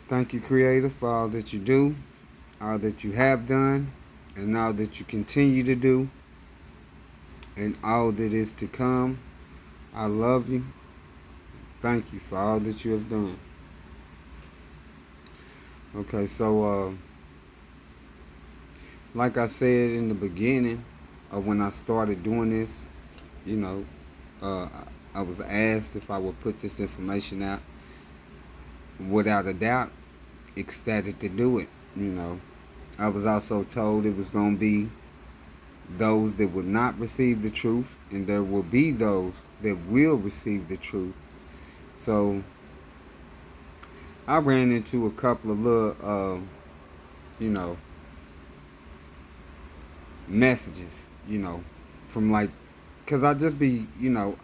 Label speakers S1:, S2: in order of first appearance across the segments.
S1: Thank you, Creator, for all that you do, all that you have done, and all that you continue to do, and all that is to come. I love you. Thank you for all that you have done. Okay, so like I said in the beginning of when I started doing this, you know, uh, I was asked if I would put this information out. Without a doubt, ecstatic to do it. I was also told it was going to be those that would not receive the truth, and there will be those that will receive the truth. So I ran into a couple of little, you know, messages, from like, because I just be,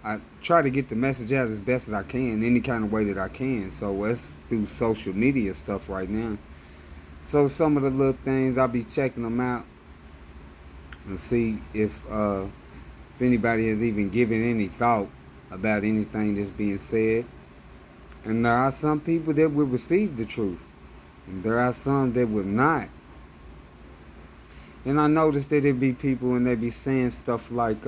S1: I try to get the message out as best as I can, any kind of way that I can. So it's through social media stuff right now. So some of the little things, I'll be checking them out and see if anybody has even given any thought about anything that's being said. And there are some people that will receive the truth, and there are some that will not. And I noticed that there be people and they be saying stuff like,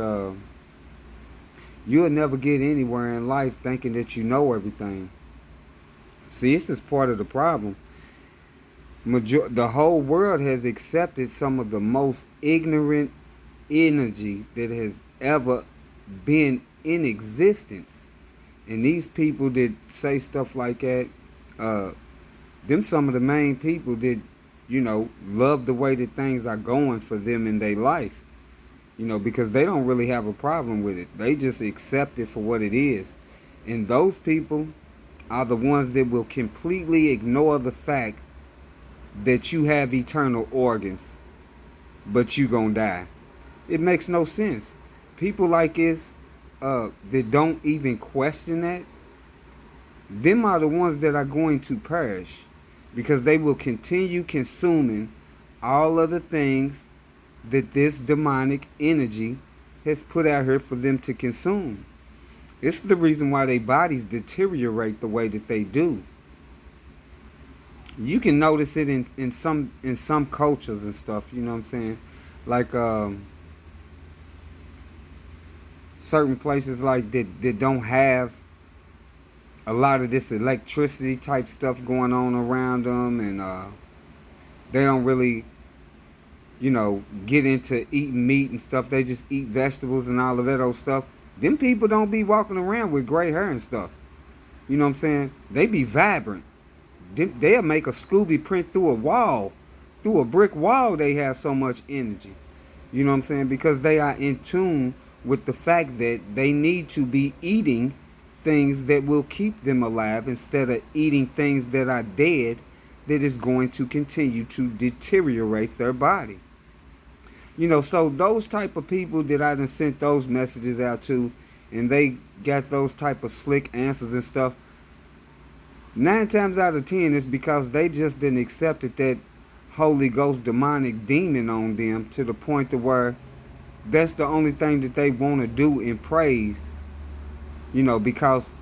S1: you'll never get anywhere in life thinking that you know everything. See, this is part of the problem. The whole world has accepted some of the most ignorant energy that has ever been in existence. And these people that say stuff like that, them some of the main people that, love the way that things are going for them in their life. Because they don't really have a problem with it. They just accept it for what it is. And those people are the ones that will completely ignore the fact that you have eternal organs, but you gonna die. It makes no sense. People like this that don't even question that, them are the ones that are going to perish, because they will continue consuming all of the things that this demonic energy has put out here for them to consume. It's the reason why their bodies deteriorate the way that they do. You can notice it in some cultures and stuff, you know what I'm saying? Like certain places like that don't have a lot of this electricity type stuff going on around them, and they don't really, get into eating meat and stuff. They just eat vegetables and all of that old stuff. Them people don't be walking around with gray hair and stuff. You know what I'm saying? They be vibrant. They'll make a Scooby print through a wall, through a brick wall. They have so much energy. You know what I'm saying? Because they are in tune with the fact that they need to be eating things that will keep them alive, instead of eating things that are dead, that is going to continue to deteriorate their body. So those type of people that I done sent those messages out to, and they got those type of slick answers and stuff, 9 times out of 10 it's because they just didn't accept that Holy Ghost demonic demon on them, to the point to where that's the only thing that they want to do in praise, because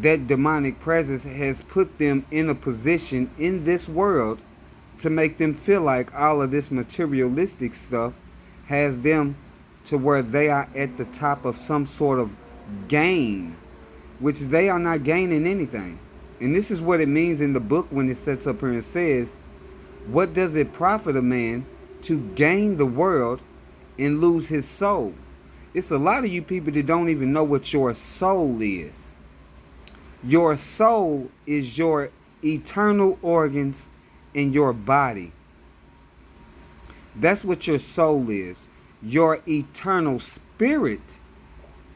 S1: that demonic presence has put them in a position in this world to make them feel like all of this materialistic stuff has them to where they are at the top of some sort of gain, which they are not gaining anything. And this is what it means in the book when it sets up here and says, what does it profit a man to gain the world and lose his soul? It's a lot of you people that don't even know what your soul is. Your soul is your eternal organs in your body. That's what your soul is. Your eternal spirit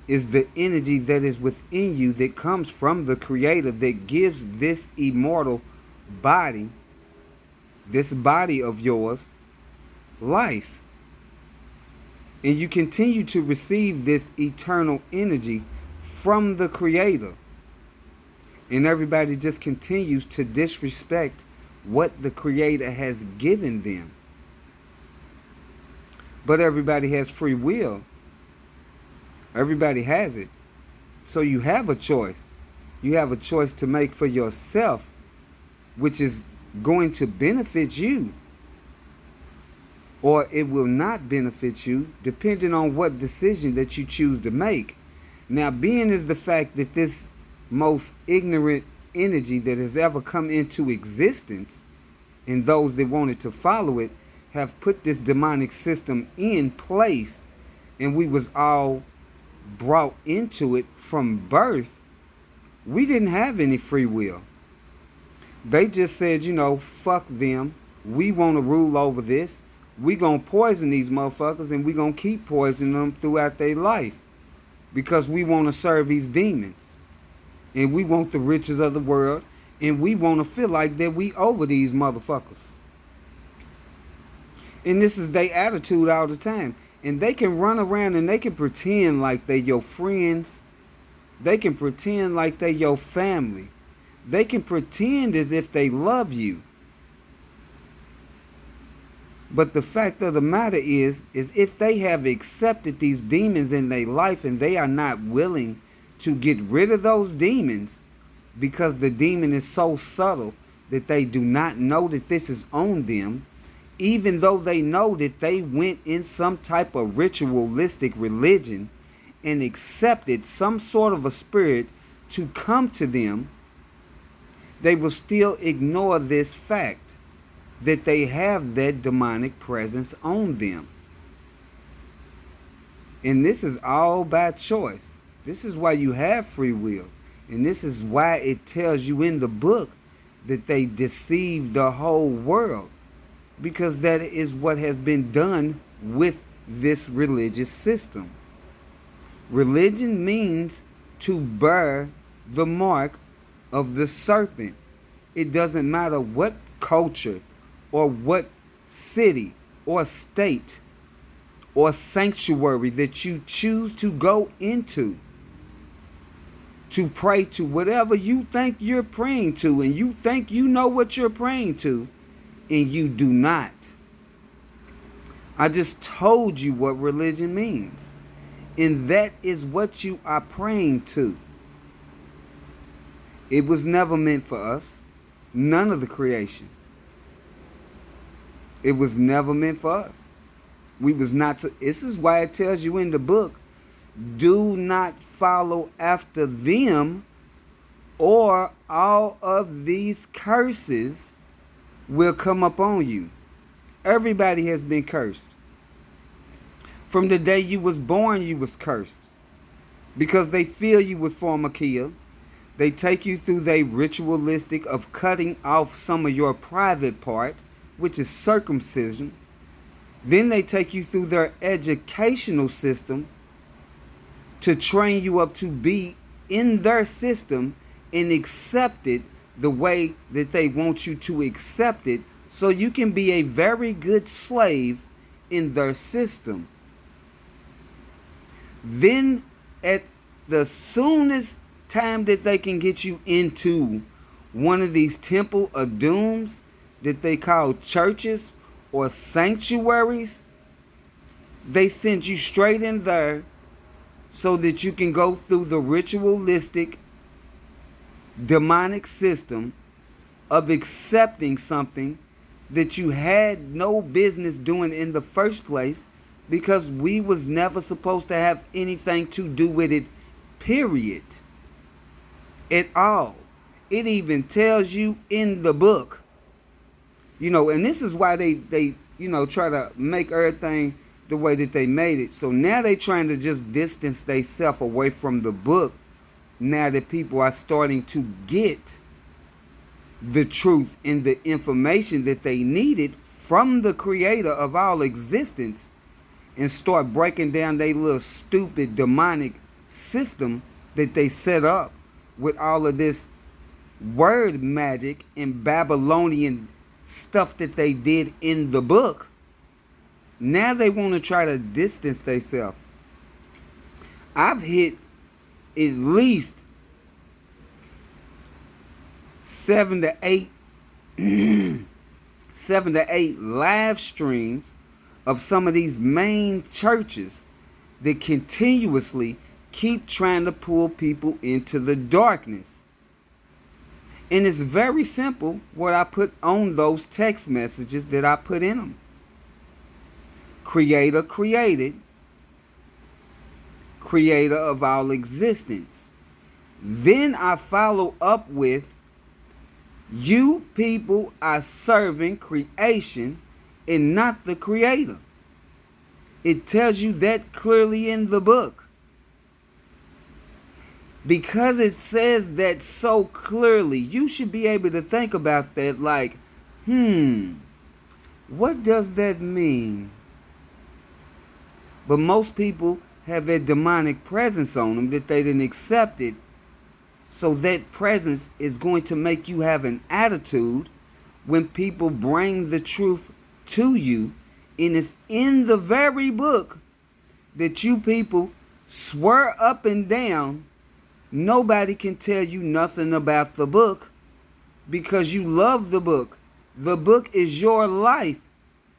S1: is the energy that is within you, that comes from the Creator, that gives this immortal body, this body of yours, life. And you continue to receive this eternal energy from the Creator. And everybody just continues to disrespect what the Creator has given them. But everybody has free will. Everybody has it. So you have a choice. You have a choice to make for yourself. which is going to benefit you, or it will not benefit you, depending on what decision that you choose to make. Now, being is the fact that this most ignorant energy that has ever come into existence, and those that wanted to follow it, have put this demonic system in place, and we was all brought into it from birth. We didn't have any free will. They just said, fuck them. We want to rule over this. We gonna poison these motherfuckers, and we gonna keep poisoning them throughout their life, because we want to serve these demons, and we want the riches of the world, and we want to feel like that we over these motherfuckers. And this is their attitude all the time. And they can run around and they can pretend like they your friends. They can pretend like they your family. They can pretend as if they love you. But the fact of the matter is if they have accepted these demons in their life and they are not willing to get rid of those demons, because the demon is so subtle that they do not know that this is on them, even though they know that they went in some type of ritualistic religion and accepted some sort of a spirit to come to them, they will still ignore this fact that they have that demonic presence on them. And this is all by choice. This is why you have free will. And this is why it tells you in the book that they deceive the whole world, because that is what has been done with this religious system. Religion means to bear the mark of the serpent. It doesn't matter what culture or what city or state or sanctuary that you choose to go into to pray to, whatever you think you're praying to, and you think you know what you're praying to, and you do not. I just told you what religion means, and that is what you are praying to. It was never meant for us. None of the creation. It was never meant for us. We was not to. This is why it tells you in the book, do not follow after them, or all of these curses will come upon you. Everybody has been cursed. From the day you was born, you was cursed, because they fill you with pharmakia. They take you through their ritualistic of cutting off some of your private part, which is circumcision. Then they take you through their educational system to train you up to be in their system and accept it the way that they want you to accept it, so you can be a very good slave in their system. Then at the soonest time that they can get you into one of these temple of dooms that they call churches or sanctuaries, they send you straight in there so that you can go through the ritualistic demonic system of accepting something that you had no business doing in the first place, because we was never supposed to have anything to do with it, period, at all. It even tells you in the book, and this is why they try to make everything the way that they made it. So now they trying to just distance themselves away from the book, now that people are starting to get the truth and the information that they needed from the creator of all existence, and start breaking down their little stupid demonic system that they set up with all of this word magic and Babylonian stuff that they did in the book. Now they want to try to distance themselves. I've hit at least 7 to 8 live streams of some of these main churches that continuously keep trying to pull people into the darkness. And it's very simple what I put on those text messages that I put in them. Creator created, creator of all existence. Then I follow up with, you people are serving creation and not the creator. It tells you that clearly in the book. Because it says that so clearly, you should be able to think about that like, what does that mean? But most people have a demonic presence on them that they didn't accept it. So that presence is going to make you have an attitude when people bring the truth to you. And it's in the very book that you people swear up and down nobody can tell you nothing about the book because you love the book. The book is your life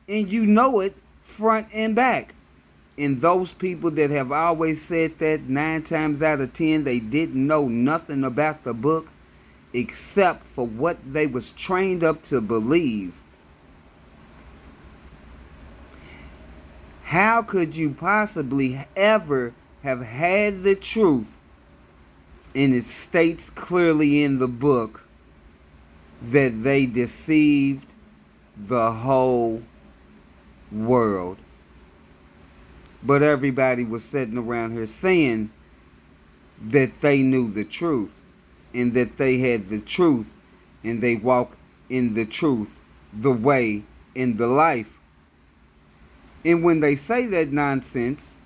S1: and you know it front and back. And those people that have always said that 9 times out of 10, they didn't know nothing about the book except for what they was trained up to believe. How could you possibly ever have had the truth? And it states clearly in the book that they deceived the whole world. But everybody was sitting around here saying that they knew the truth and that they had the truth and they walk in the truth, the way, and the life. And when they say that nonsense,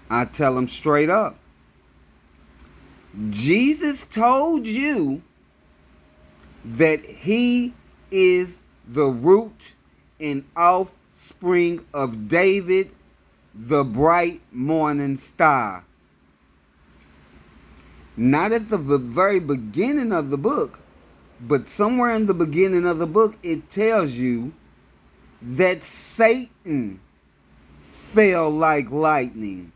S1: I tell them straight up. Jesus told you that he is the root and offspring of David, the bright morning star. Not at the very beginning of the book, but somewhere in the beginning of the book, it tells you that Satan fell like lightning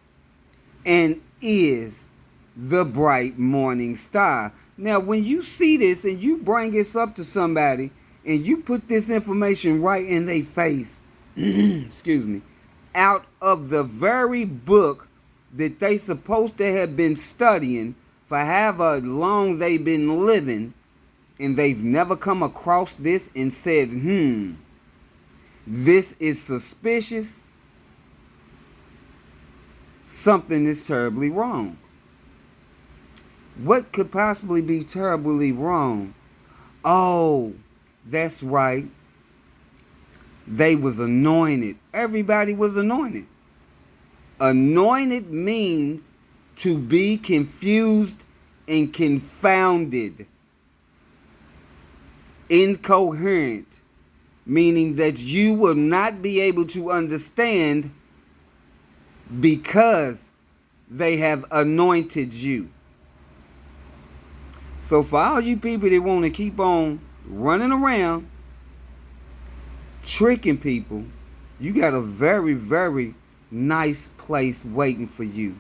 S1: and is the bright morning star. Now, when you see this and you bring this up to somebody and you put this information right in their face, excuse me, out of the very book that they supposed to have been studying for however long they've been living, and they've never come across this and said, this is suspicious, something is terribly wrong. What could possibly be terribly wrong? Oh, that's right. They was anointed. Everybody was anointed. Anointed means to be confused and confounded. Incoherent, meaning that you will not be able to understand because they have anointed you. So for all you people that want to keep on running around tricking people, you got a very, very nice place waiting for you.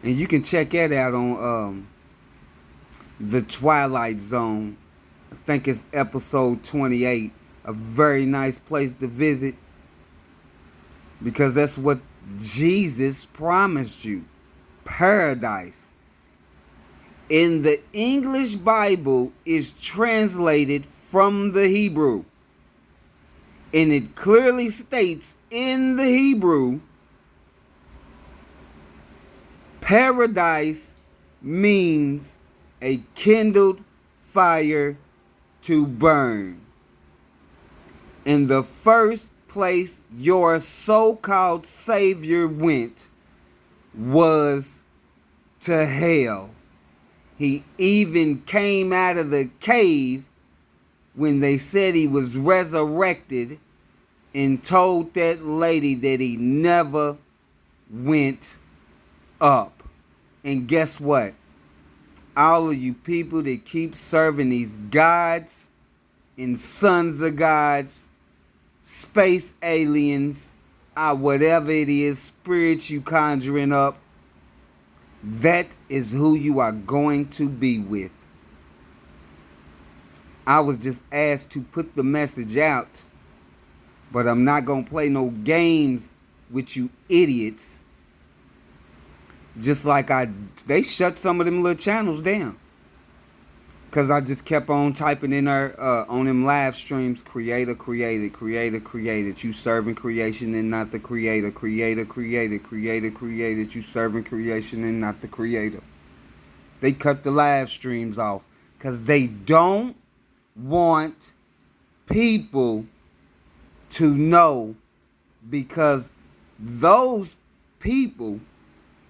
S1: And you can check that out on The Twilight Zone. I think it's episode 28. A very nice place to visit, because that's what Jesus promised you. Paradise. In the English Bible is translated from the Hebrew. And it clearly states in the Hebrew, paradise means a kindled fire to burn. In the first place your so-called Savior went was to hell. He even came out of the cave when they said he was resurrected and told that lady that he never went up. And guess what? All of you people that keep serving these gods and sons of gods, space aliens, or whatever it is, spirits you conjuring up, that is who you are going to be with. I was just asked to put the message out, but I'm not going to play no games with you idiots. Just like they shut some of them little channels down. Because I just kept on typing in there on them live streams, creator created, creator created, you serving creation and not the creator, creator created, creator created, you serving creation and not the creator. They cut the live streams off because they don't want people to know, because those people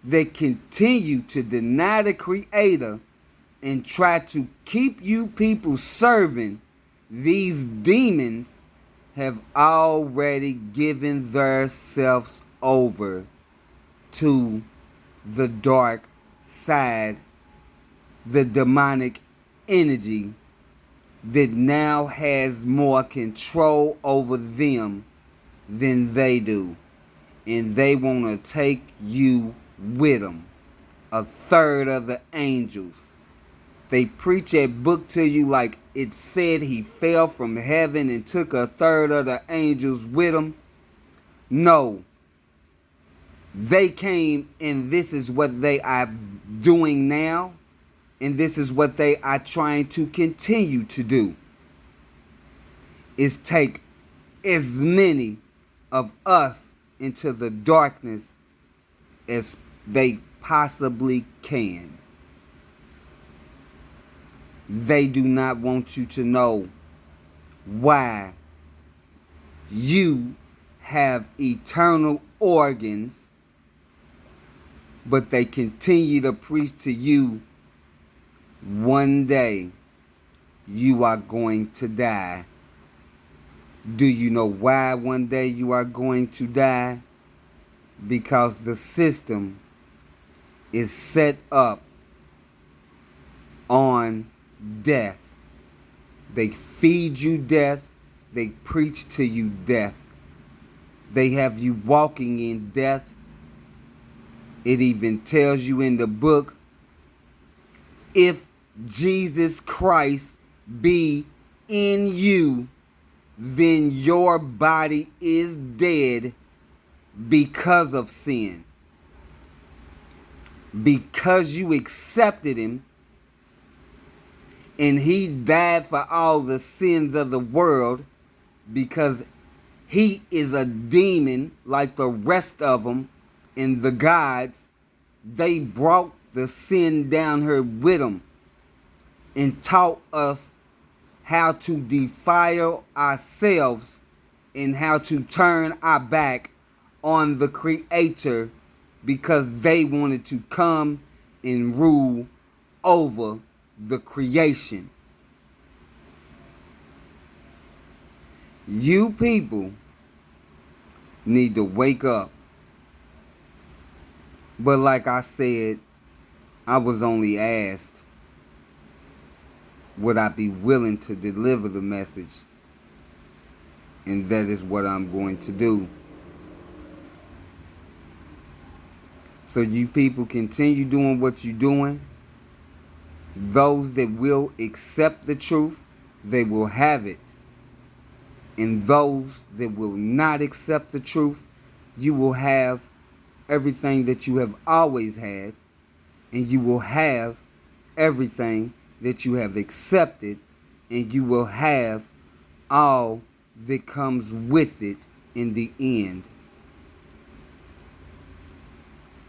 S1: that continue to deny the creator and try to keep you people serving these demons have already given themselves over to the dark side, the demonic energy that now has more control over them than they do. And they want to take you with them. A third of the angels. They preach a book to you like it said he fell from heaven and took a third of the angels with him. No. They came and this is what they are doing now. And this is what they are trying to continue to do. Is take as many of us into the darkness as they possibly can. They do not want you to know why you have eternal organs, but they continue to preach to you one day you are going to die. Do you know why one day you are going to die? Because the system is set up on death. They feed you death. They preach to you death. They have you walking in death. It even tells you in the book, if Jesus Christ be in you, then your body is dead because of sin. Because you accepted him and he died for all the sins of the world, because he is a demon like the rest of them, and the gods, they brought the sin down here with them and taught us how to defile ourselves and how to turn our back on the Creator, because they wanted to come and rule over the creation. You people need to wake up. But like I said, I was only asked, would I be willing to deliver the message? And that is what I'm going to do. So you people continue doing what you're doing. Those that will accept the truth, they will have it. And those that will not accept the truth, you will have everything that you have always had, and you will have everything that you have accepted, and you will have all that comes with it in the end.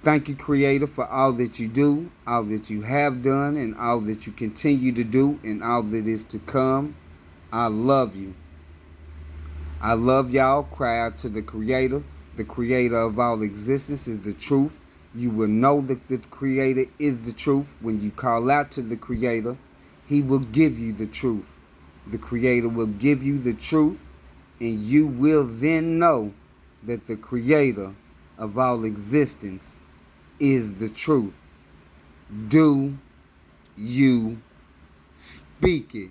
S1: Thank you, Creator, for all that you do, all that you have done, and all that you continue to do, and all that is to come. I love you. I love y'all. Cry out to the Creator. The Creator of all existence is the truth. You will know that the Creator is the truth. When you call out to the Creator, he will give you the truth. The Creator will give you the truth, and you will then know that the Creator of all existence is the truth. Do you speak it?